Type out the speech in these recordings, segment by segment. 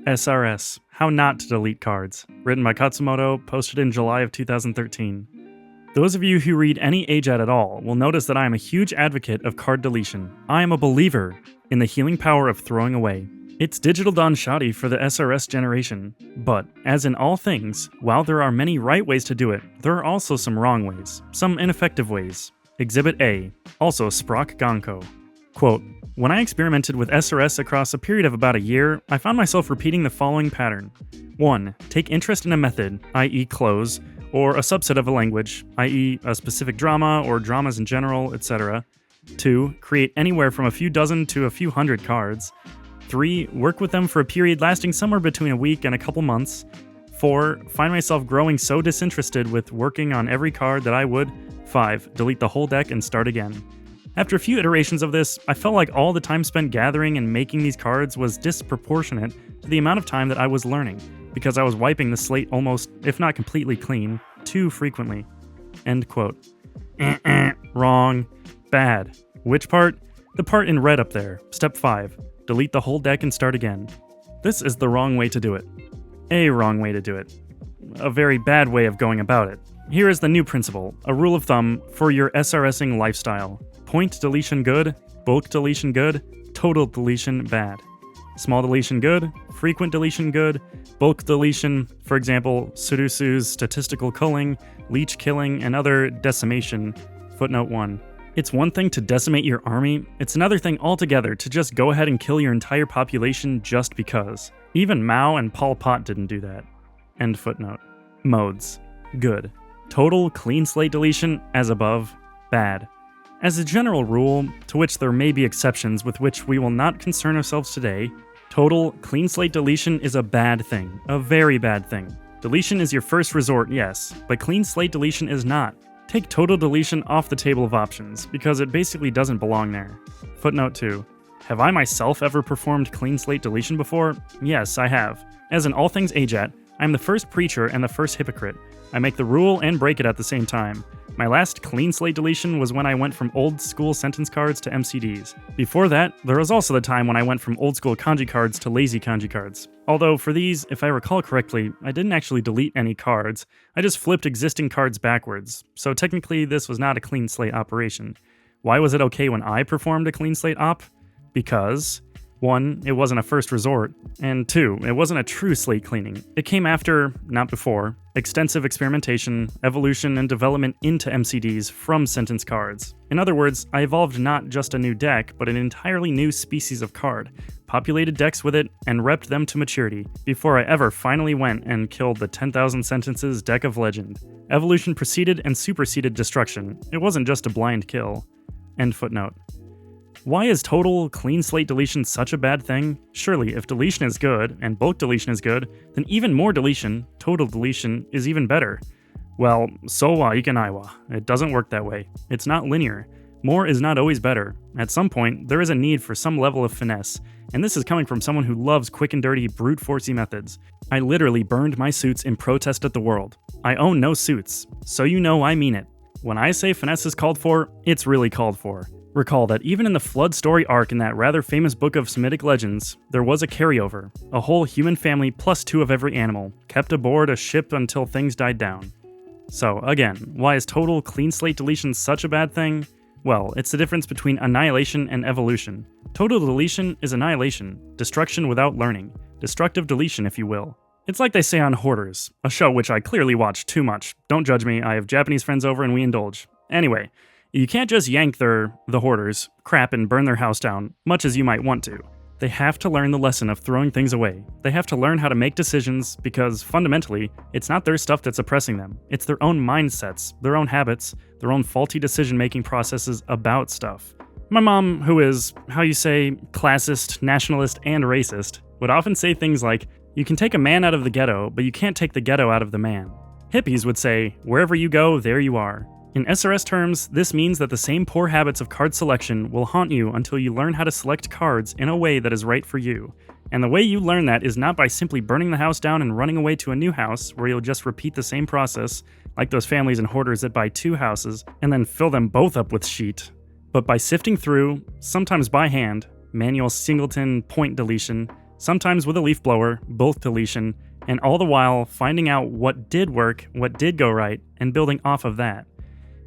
SRS, How Not to Delete Cards, written by Khatzumoto, posted in July of 2013. Those of you who read any AJATT at all will notice that I am a huge advocate of card deletion. I am a believer in the healing power of throwing away. It's digital Don Shoddy for the SRS generation. But, as in all things, while there are many right ways to do it, there are also some wrong ways, some ineffective ways. Exhibit A, also Sprock Gonko. Quote, when I experimented with SRS across a period of about a year, I found myself repeating the following pattern. 1. Take interest in a method, i.e. close, or a subset of a language, i.e. a specific drama or dramas in general, etc. 2. Create anywhere from a few dozen to a few hundred cards. 3. Work with them for a period lasting somewhere between a week and a couple months. 4. Find myself growing so disinterested with working on every card that I would. 5. Delete the whole deck and start again. After a few iterations of this, I felt like all the time spent gathering and making these cards was disproportionate to the amount of time that I was learning, because I was wiping the slate almost, if not completely clean, too frequently. End quote. Wrong. Bad. Which part? The part in red up there. Step 5. Delete the whole deck and start again. This is the wrong way to do it. A wrong way to do it. A very bad way of going about it. Here is the new principle, a rule of thumb for your SRSing lifestyle. Point deletion good, bulk deletion good, total deletion bad. Small deletion good, frequent deletion good, bulk deletion, for example, Sudosu's statistical culling, leech killing, and other decimation. Footnote 1. It's one thing to decimate your army, it's another thing altogether to just go ahead and kill your entire population just because. Even Mao and Pol Pot didn't do that. End footnote. Modes. Good. Total clean slate deletion, as above, bad. As a general rule, to which there may be exceptions with which we will not concern ourselves today, total clean slate deletion is a bad thing, a very bad thing. Deletion is your first resort, yes, but clean slate deletion is not. Take total deletion off the table of options, because it basically doesn't belong there. Footnote 2. Have I myself ever performed clean slate deletion before? Yes, I have. As in all things AJATT, I am the first preacher and the first hypocrite. I make the rule and break it at the same time. My last clean slate deletion was when I went from old school sentence cards to MCDs. Before that, there was also the time when I went from old school kanji cards to lazy kanji cards. Although for these, if I recall correctly, I didn't actually delete any cards, I just flipped existing cards backwards, so technically this was not a clean slate operation. Why was it okay when I performed a clean slate op? Because 1. It wasn't a first resort, and 2. It wasn't a true slate cleaning. It came after, not before, extensive experimentation, evolution, and development into MCDs from sentence cards. In other words, I evolved not just a new deck, but an entirely new species of card, populated decks with it, and repped them to maturity, before I ever finally went and killed the 10,000 sentences deck of legend. Evolution preceded and superseded destruction. It wasn't just a blind kill. End footnote. Why is total clean slate deletion such a bad thing? Surely, if deletion is good, and bulk deletion is good, then even more deletion, total deletion, is even better. Well, so wa ikanaiwa. It doesn't work that way. It's not linear. More is not always better. At some point, there is a need for some level of finesse, and this is coming from someone who loves quick and dirty, brute forcey methods. I literally burned my suits in protest at the world. I own no suits, so you know I mean it. When I say finesse is called for, it's really called for. Recall that even in the Flood story arc in that rather famous book of Semitic legends, there was a carryover, a whole human family plus 2 of every animal, kept aboard a ship until things died down. So, again, why is total clean slate deletion such a bad thing? Well, it's the difference between annihilation and evolution. Total deletion is annihilation, destruction without learning, destructive deletion if you will. It's like they say on Hoarders, a show which I clearly watch too much. Don't judge me, I have Japanese friends over and we indulge. Anyway, you can't just yank the hoarders, crap and burn their house down, much as you might want to. They have to learn the lesson of throwing things away. They have to learn how to make decisions because, fundamentally, it's not their stuff that's oppressing them. It's their own mindsets, their own habits, their own faulty decision-making processes about stuff. My mom, who is, how you say, classist, nationalist, and racist, would often say things like, you can take a man out of the ghetto, but you can't take the ghetto out of the man. Hippies would say, wherever you go, there you are. In SRS terms, this means that the same poor habits of card selection will haunt you until you learn how to select cards in a way that is right for you. And the way you learn that is not by simply burning the house down and running away to a new house where you'll just repeat the same process, like those families and hoarders that buy 2 houses and then fill them both up with sheet, but by sifting through, sometimes by hand, manual singleton point deletion, sometimes with a leaf blower, both deletion, and all the while finding out what did work, what did go right, and building off of that.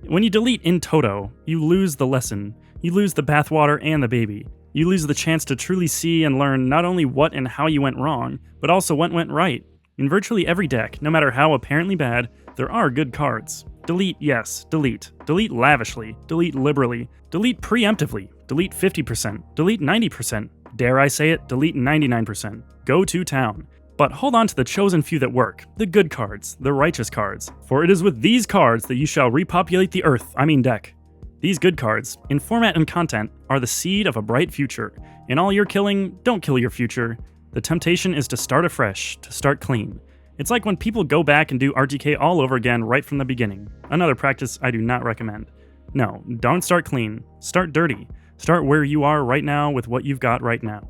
When you delete in toto, you lose the lesson. You lose the bathwater and the baby. You lose the chance to truly see and learn not only what and how you went wrong, but also what went right. In virtually every deck, no matter how apparently bad, there are good cards. Delete, yes, delete. Delete lavishly. Delete liberally. Delete preemptively. Delete 50%. Delete 90%. Dare I say it, delete 99%. Go to town. But hold on to the chosen few that work, the good cards, the righteous cards. For it is with these cards that you shall repopulate the earth, deck. These good cards, in format and content, are the seed of a bright future. In all your killing, don't kill your future. The temptation is to start afresh, to start clean. It's like when people go back and do RTK all over again right from the beginning. Another practice I do not recommend. No, don't start clean. Start dirty. Start where you are right now with what you've got right now.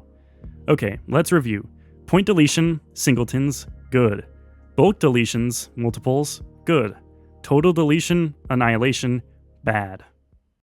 Okay, let's review. Point deletion, singletons, good. Bulk deletions, multiples, good. Total deletion, annihilation, bad.